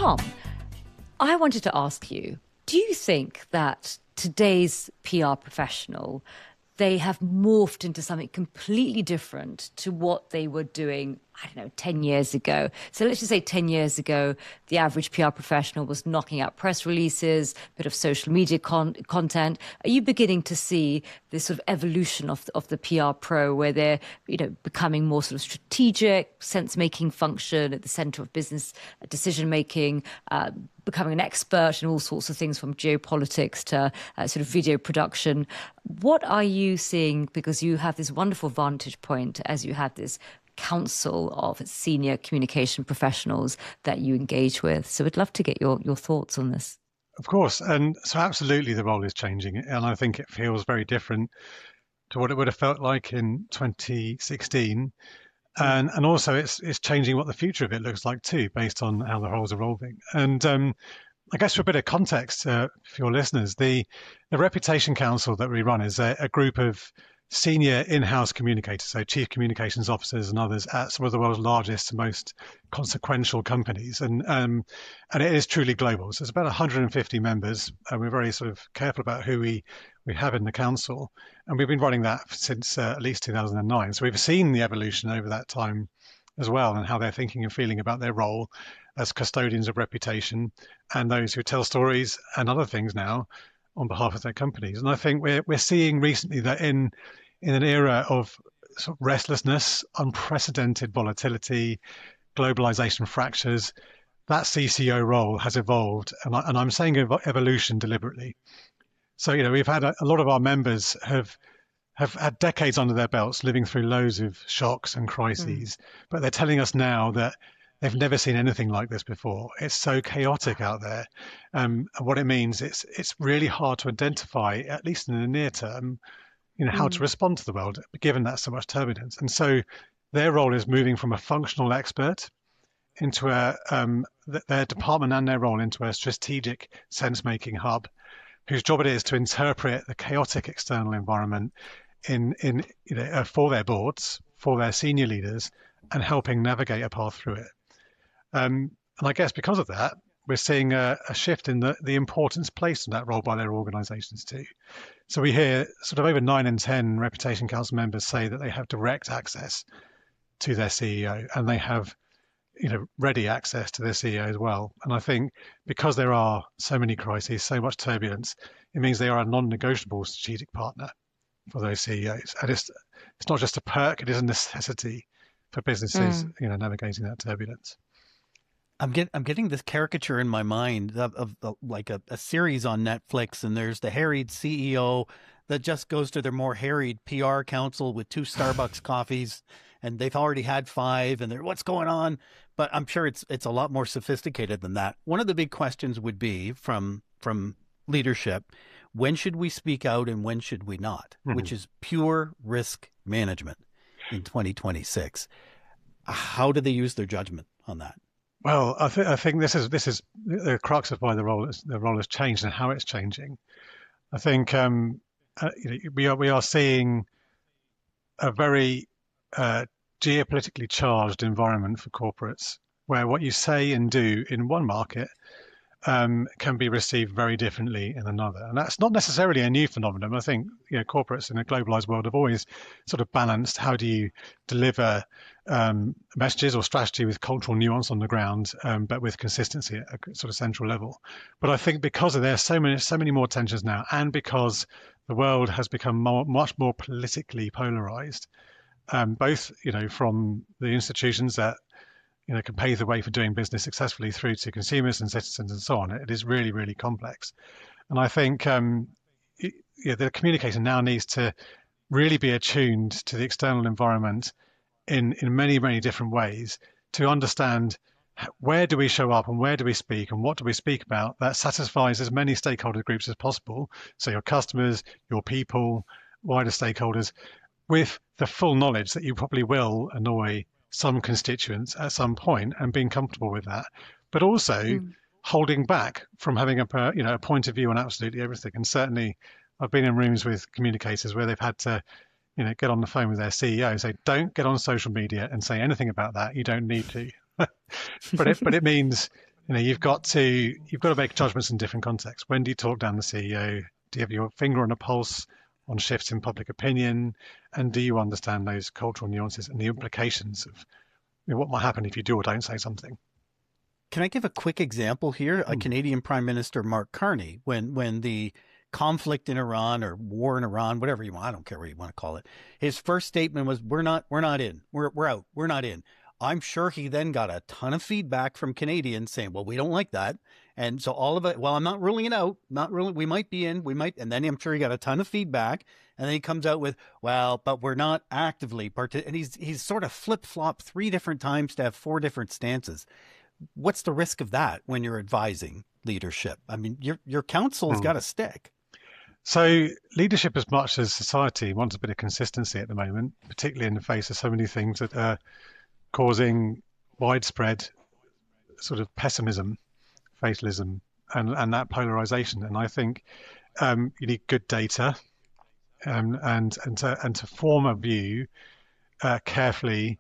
Tom, I wanted to ask you, do you think that today's PR professional, they have morphed into something completely different to what they were doing, I don't know, 10 years ago? So let's just say 10 years ago, the average PR professional was knocking out press releases, a bit of social media content. Are you beginning to see this sort of evolution of the PR pro where they're, becoming more sort of strategic, sense-making function at the center of business decision-making, becoming an expert in all sorts of things from geopolitics to sort of video production? What are you seeing? Because you have this wonderful vantage point as you have this council of senior communication professionals that you engage with. So I'd love to get your thoughts on this. Of course. And so absolutely the role is changing. And I think it feels very different to what it would have felt like in 2016. And also it's changing what the future of it looks like too, based on how the role's evolving. And I guess for a bit of context for your listeners, the Reputation Council that we run is a group of senior in-house communicators, so chief communications officers and others at some of the world's largest and most consequential companies. And it is truly global. So it's about 150 members. And we're very sort of careful about who we have in the council. And we've been running that since at least 2009. So we've seen the evolution over that time as well, and how they're thinking and feeling about their role as custodians of reputation and those who tell stories and other things now on behalf of their companies. And I think we're seeing recently that in an era of sort of restlessness, unprecedented volatility, globalization fractures, that CCO role has evolved. And I'm saying evolution deliberately. So, we've had a lot of our members have had decades under their belts living through loads of shocks and crises, but they're telling us now that they've never seen anything like this before. It's so chaotic out there. And what it means, it's really hard to identify, at least in the near term, how to respond to the world, given that so much turbulence. And so their role is moving from a functional expert into their department and their role into a strategic sense-making hub, whose job it is to interpret the chaotic external environment for their boards, for their senior leaders, and helping navigate a path through it. And I guess because of that, we're seeing a shift in the importance placed on that role by their organizations too. So we hear sort of over 9 in 10 Reputation Council members say that they have direct access to their CEO, and they have ready access to their CEO as well. And I think because there are so many crises, so much turbulence, it means they are a non-negotiable strategic partner for those CEOs. And it's not just a perk, it is a necessity for businesses navigating that turbulence. I'm getting this caricature in my mind of like a series on Netflix, and there's the harried CEO that just goes to their more harried PR council with 2 Starbucks coffees, and they've already had 5, and they're, what's going on? But I'm sure it's a lot more sophisticated than that. One of the big questions would be from leadership, when should we speak out and when should we not? Which is pure risk management in 2026. How do they use their judgment on that? Well, I think this is the crux of why the role has changed and how it's changing. I think we are seeing a very geopolitically charged environment for corporates, where what you say and do in one market can be received very differently in another. And that's not necessarily a new phenomenon. I think corporates in a globalized world have always sort of balanced how do you deliver messages or strategy with cultural nuance on the ground, but with consistency at a sort of central level. But I think because there's so many more tensions now, and because the world has become much more politically polarized, both from the institutions that can pave the way for doing business successfully through to consumers and citizens and so on. It is really, really complex. And I think the communicator now needs to really be attuned to the external environment in many, many different ways to understand where do we show up and where do we speak and what do we speak about that satisfies as many stakeholder groups as possible. So your customers, your people, wider stakeholders, with the full knowledge that you probably will annoy some constituents at some point, and being comfortable with that, but also holding back from having a point of view on absolutely everything. And certainly I've been in rooms with communicators where they've had to get on the phone with their CEO and say, don't get on social media and say anything about that, you don't need to. but it means You've got to make judgments in different contexts. When do you talk down the CEO? Do you have your finger on a pulse on shifts in public opinion? And do you understand those cultural nuances and the implications of what might happen if you do or don't say something? Can I give a quick example here? A Canadian Prime Minister, Mark Carney, when the conflict in Iran or war in Iran, whatever you want, I don't care what you want to call it. His first statement was, we're not in, we're out, we're not in. I'm sure he then got a ton of feedback from Canadians saying, well, we don't like that. And so all of it, well, I'm not ruling it out, we might be in, and then I'm sure he got a ton of feedback. And then he comes out with, well, but we're not actively and he's sort of flip-flopped 3 different times to have 4 different stances. What's the risk of that when you're advising leadership? I mean, your counsel has got to stick. So leadership, as much as society, wants a bit of consistency at the moment, particularly in the face of so many things that are causing widespread sort of pessimism, fatalism, and that polarization. And I think you need good data and to form a view carefully,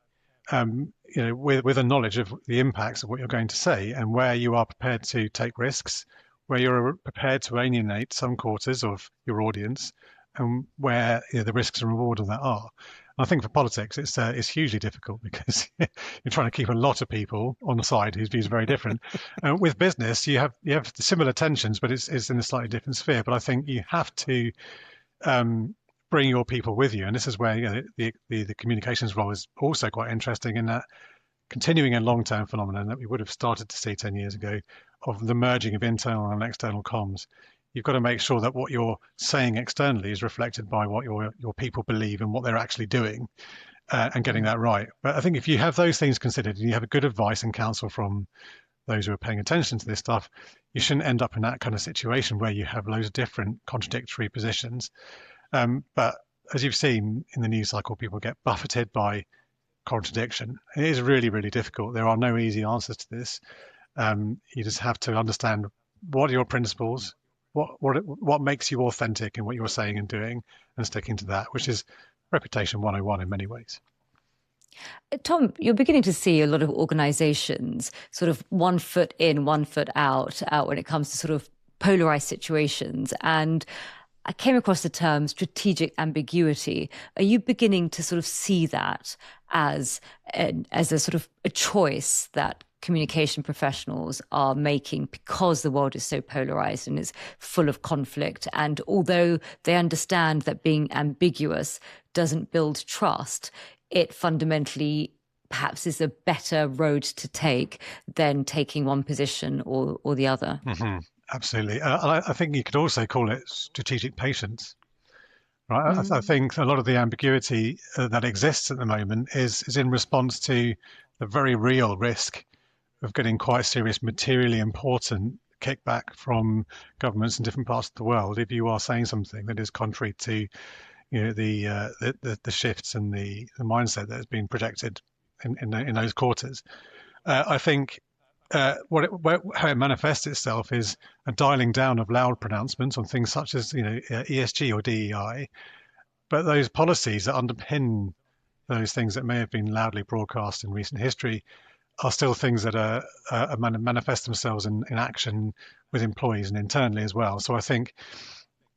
with a knowledge of the impacts of what you're going to say and where you are prepared to take risks, where you're prepared to alienate some quarters of your audience, and where the risks and rewards of that are. I think for politics, it's hugely difficult because you're trying to keep a lot of people on the side whose views are very different. With business, you have similar tensions, but it's in a slightly different sphere. But I think you have to bring your people with you, and this is where the communications role is also quite interesting in that continuing a long-term phenomenon that we would have started to see 10 years ago of the merging of internal and external comms. You've got to make sure that what you're saying externally is reflected by what your people believe and what they're actually doing, and getting that right. But I think if you have those things considered and you have a good advice and counsel from those who are paying attention to this stuff, you shouldn't end up in that kind of situation where you have loads of different contradictory positions. But as you've seen in the news cycle, people get buffeted by contradiction. It is really, really difficult. There are no easy answers to this. You just have to understand what are your principles, what makes you authentic in what you're saying and doing, and sticking to that, which is reputation 101 in many ways. Tom, you're beginning to see a lot of organizations sort of 1 foot in, 1 foot out when it comes to sort of polarized situations. And I came across the term strategic ambiguity. Are you beginning to sort of see that as a sort of a choice that communication professionals are making because the world is so polarized and is full of conflict? And although they understand that being ambiguous doesn't build trust, it fundamentally perhaps is a better road to take than taking one position or the other. Mm-hmm. Absolutely. I think you could also call it strategic patience. Right? I think a lot of the ambiguity that exists at the moment is in response to the very real risk of getting quite serious, materially important kickback from governments in different parts of the world if you are saying something that is contrary to the shifts and the mindset that has been projected in those quarters. I think how it manifests itself is a dialing down of loud pronouncements on things such as ESG or DEI, but those policies that underpin those things that may have been loudly broadcast in recent history are still things that manifest themselves in action with employees and internally as well. So I think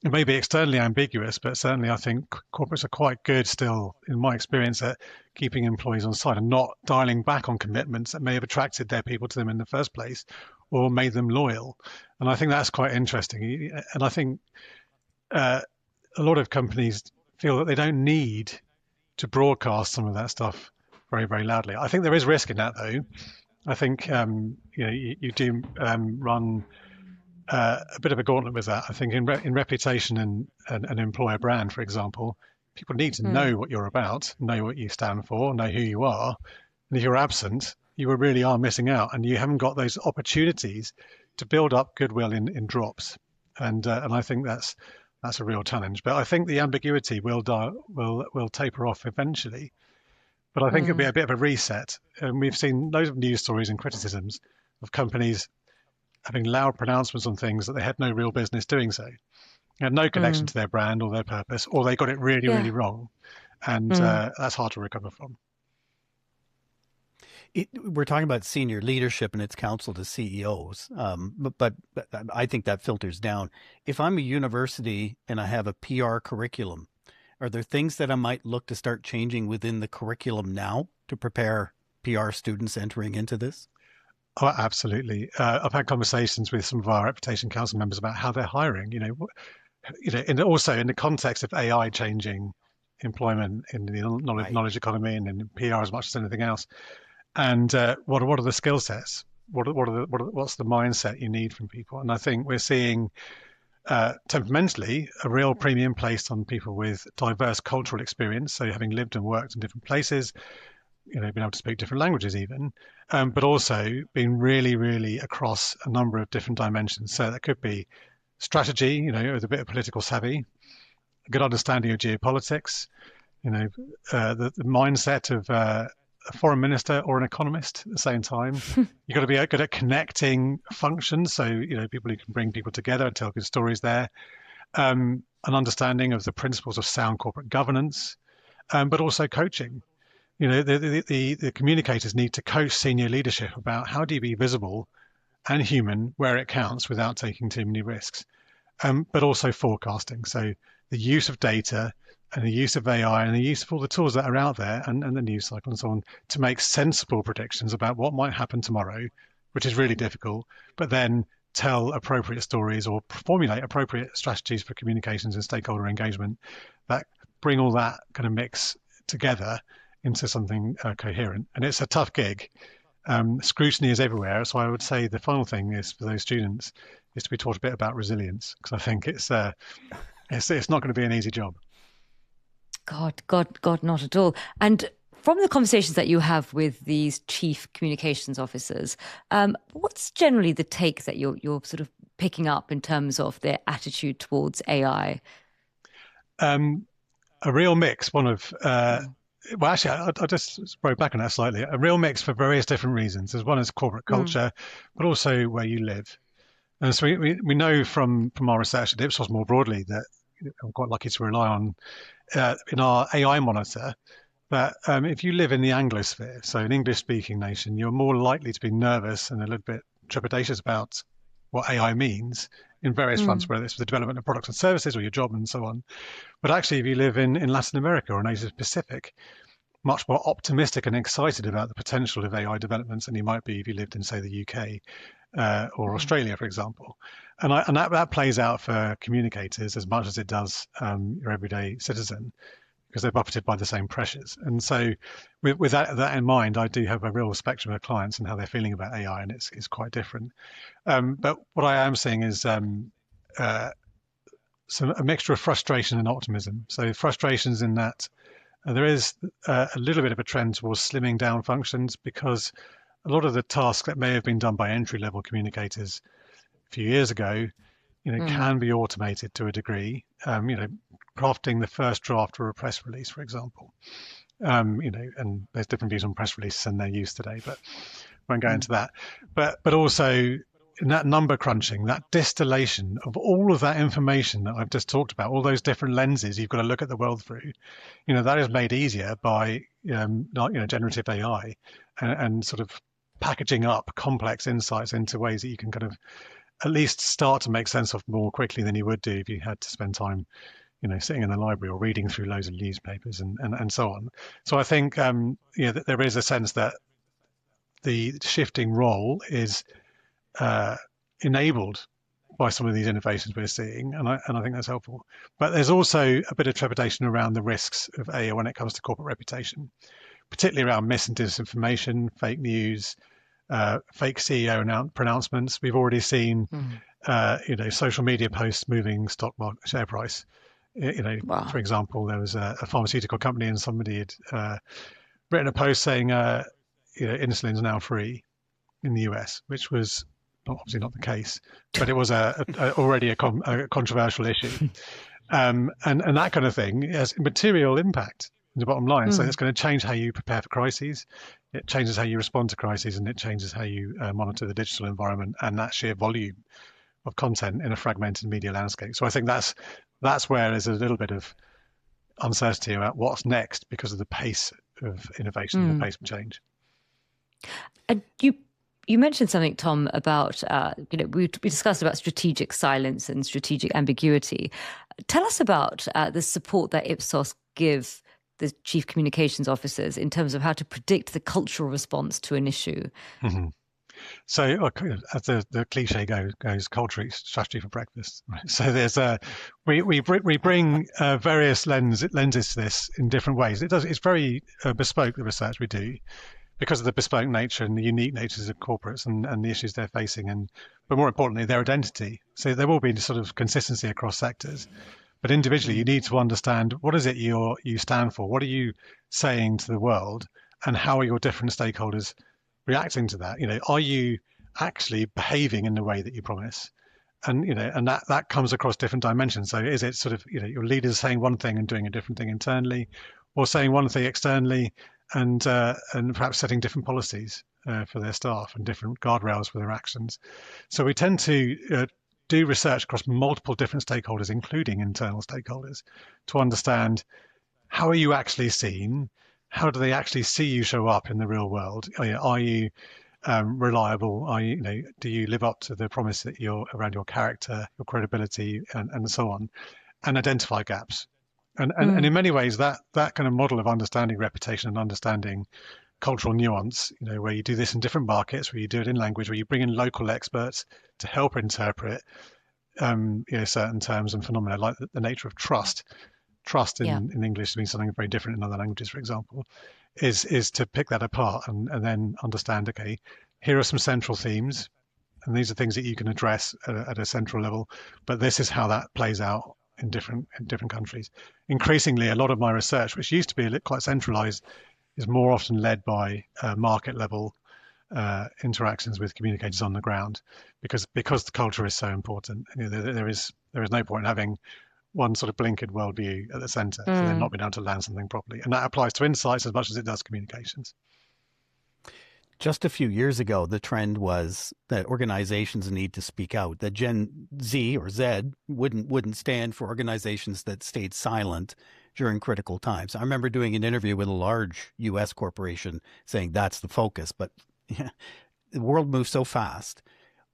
it may be externally ambiguous, but certainly I think corporates are quite good still, in my experience, at keeping employees on side and not dialing back on commitments that may have attracted their people to them in the first place or made them loyal. And I think that's quite interesting. And I think a lot of companies feel that they don't need to broadcast some of that stuff very, very loudly. I think there is risk in that, though. I think you do run a bit of a gauntlet with that. I think in reputation and employer brand, for example, people need to know what you're about, know what you stand for, know who you are. And if you're absent, you really are missing out, and you haven't got those opportunities to build up goodwill in drops. And I think that's a real challenge. But I think the ambiguity will taper off eventually. But I think it'll be a bit of a reset. And we've seen loads of news stories and criticisms of companies having loud pronouncements on things that they had no real business doing so. They had no connection to their brand or their purpose, or they got it really, really wrong. And that's hard to recover from. we're talking about senior leadership and its counsel to CEOs, but I think that filters down. If I'm a university and I have a PR curriculum, are there things that I might look to start changing within the curriculum now to prepare PR students entering into this? Oh, absolutely. I've had conversations with some of our reputation council members about how they're hiring. And also in the context of AI changing employment in the knowledge economy and in PR as much as anything else. And what are the skill sets? What's the mindset you need from people? And I think we're seeing temperamentally a real premium placed on people with diverse cultural experience. So having lived and worked in different places, being able to speak different languages even, but also being really, really across a number of different dimensions. So that could be strategy, with a bit of political savvy, a good understanding of geopolitics, the mindset of a foreign minister or an economist at the same time. You've got to be good at connecting functions, so people who can bring people together and tell good stories there. An understanding of the principles of sound corporate governance, but also coaching. The communicators need to coach senior leadership about how do you be visible and human where it counts without taking too many risks, but also forecasting. So the use of data and the use of AI and the use of all the tools that are out there and the news cycle and so on to make sensible predictions about what might happen tomorrow, which is really difficult, but then tell appropriate stories or formulate appropriate strategies for communications and stakeholder engagement that bring all that kind of mix together into something coherent. And it's a tough gig. Scrutiny is everywhere. So I would say the final thing is for those students is to be taught a bit about resilience, because I think it's not going to be an easy job. God, not at all. And from the conversations that you have with these chief communications officers, what's generally the take that you're sort of picking up in terms of their attitude towards AI? A real mix. Well, actually, I'll just throw back on that slightly. A real mix for various different reasons. There's one is corporate culture, but also where you live. And so we know from our research at Ipsos more broadly that I'm quite lucky to rely on in our AI monitor that if you live in the Anglosphere, so an English-speaking nation, you're more likely to be nervous and a little bit trepidatious about what AI means in various fronts, whether it's for the development of products and services or your job and so on. But actually, if you live in Latin America or in Asia Pacific, much more optimistic and excited about the potential of AI developments than you might be if you lived in, say, the UK or Australia, for example. And that plays out for communicators as much as it does your everyday citizen, because they're buffeted by the same pressures. And so with that in mind, I do have a real spectrum of clients and how they're feeling about AI, and it's quite different. But what I am seeing is a mixture of frustration and optimism. So frustrations in that there is a little bit of a trend towards slimming down functions, because a lot of the tasks that may have been done by entry-level communicators a few years ago, can be automated to a degree. Crafting the first draft for a press release, for example. And there's different views on press releases and their use today, but I won't go into that. But also in that number crunching, that distillation of all of that information that I've just talked about, all those different lenses you've got to look at the world through, that is made easier by generative AI and sort of packaging up complex insights into ways that you can kind of at least start to make sense of more quickly than you would do if you had to spend time sitting in the library or reading through loads of newspapers and so on. So I think that there is a sense that the shifting role is enabled by some of these innovations we're seeing, and I think that's helpful. But there's also a bit of trepidation around the risks of AI when it comes to corporate reputation, particularly around mis and disinformation, fake news, fake CEO pronouncements. We've already seen social media posts moving stock market share price. Wow. For example, there was a pharmaceutical company and somebody had written a post saying insulin is now free in the US, which was obviously not the case, but it was already a controversial issue. And that kind of thing has material impact in the bottom line. So it's going to change how you prepare for crises. It changes how you respond to crises, and it changes how you monitor the digital environment and that sheer volume of content in a fragmented media landscape. So I think that's where there's a little bit of uncertainty about what's next because of the pace of innovation and the pace of change. And you mentioned something, Tom, about we discussed about strategic silence and strategic ambiguity. Tell us about the support that Ipsos give the chief communications officers in terms of how to predict the cultural response to an issue. Mm-hmm. So, as the cliche goes, culture eats strategy for breakfast. Right? So we bring various lenses to this in different ways. It's very bespoke, the research we do, because of the bespoke nature and the unique natures of corporates and the issues they're facing, but more importantly, their identity. So there will be sort of consistency across sectors, but individually, you need to understand what is it you stand for, what are you saying to the world, and how are your different stakeholders reacting to that? Are you actually behaving in the way that you promise? And that comes across different dimensions. So is it sort of, your leaders saying one thing and doing a different thing internally, or saying one thing externally and perhaps setting different policies for their staff and different guardrails for their actions? So we tend to do research across multiple different stakeholders, including internal stakeholders, to understand how are you actually seen? How do they actually see you show up in the real world? Are you reliable? Do you live up to the promise that you're around your character, your credibility, and so on, and identify gaps? And in many ways, that kind of model of understanding reputation and understanding cultural nuance, where you do this in different markets, where you do it in language, where you bring in local experts to help interpret, certain terms and phenomena, like the nature of trust. Trust in English means something very different in other languages, for example, is to pick that apart and then understand, okay, here are some central themes, and these are things that you can address at a central level, but this is how that plays out in different countries. Increasingly, a lot of my research, which used to be quite centralized, is more often led by market level interactions with communicators on the ground, because the culture is so important. There is no point in having one sort of blinkered worldview at the center and then not being able to land something properly. And that applies to insights as much as it does communications. Just a few years ago, the trend was that organizations need to speak out, that Gen Z or Z wouldn't stand for organizations that stayed silent during critical times. I remember doing an interview with a large U.S. corporation saying that's the focus, but the world moves so fast.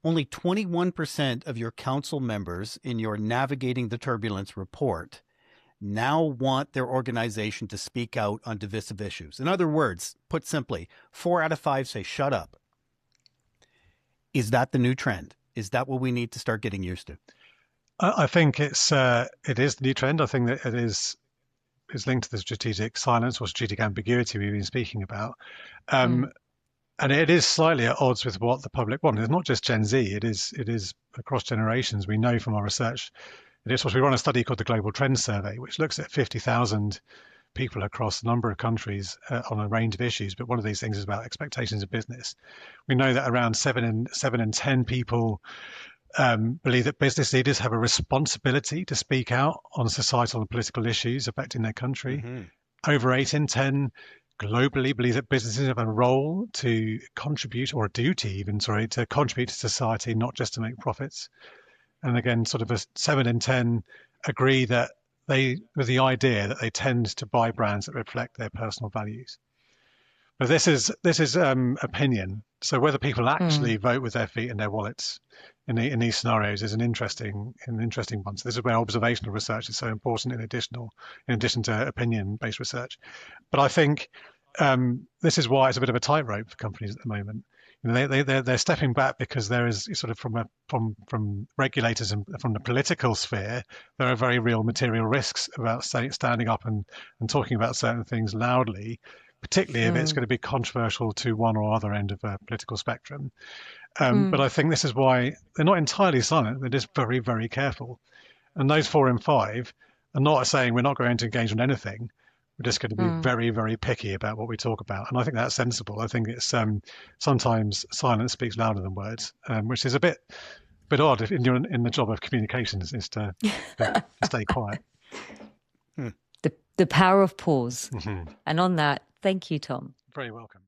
Only 21% of your council members in your Navigating the Turbulence report now want their organization to speak out on divisive issues. In other words, put simply, 4 out of 5 say shut up. Is that the new trend? Is that what we need to start getting used to? I think it is the new trend. I think that it is linked to the strategic silence or strategic ambiguity we've been speaking about. And it is slightly at odds with what the public want. It's not just Gen Z, it is across generations. We know from our research that Ipsos, we run a study called the Global Trends Survey, which looks at 50,000 people across a number of countries on a range of issues. But one of these things is about expectations of business. We know that around 7 in 10 people believe that business leaders have a responsibility to speak out on societal and political issues affecting their country. Mm-hmm. Over 8 in 10 globally believe that businesses have a role to contribute, or a duty even, to contribute to society, not just to make profits. And again, sort of 7 in 10 agree that with the idea that they tend to buy brands that reflect their personal values. But this is opinion. So whether people actually vote with their feet and their wallets in these scenarios is an interesting one. So this is where observational research is so important in addition to opinion-based research. But I think this is why it's a bit of a tightrope for companies at the moment. They're stepping back because there is sort of from regulators and from the political sphere, there are very real material risks about standing up and talking about certain things loudly, particularly if it's going to be controversial to one or other end of a political spectrum. But I think this is why they're not entirely silent. They're just very, very careful. And those 4 in 5 are not saying we're not going to engage on anything. We're just going to be very, very picky about what we talk about. And I think that's sensible. I think it's sometimes silence speaks louder than words, which is a bit odd if you're in the job of communications, is to stay quiet. The power of pause. Mm-hmm. And on that, thank you, Tom. Very welcome.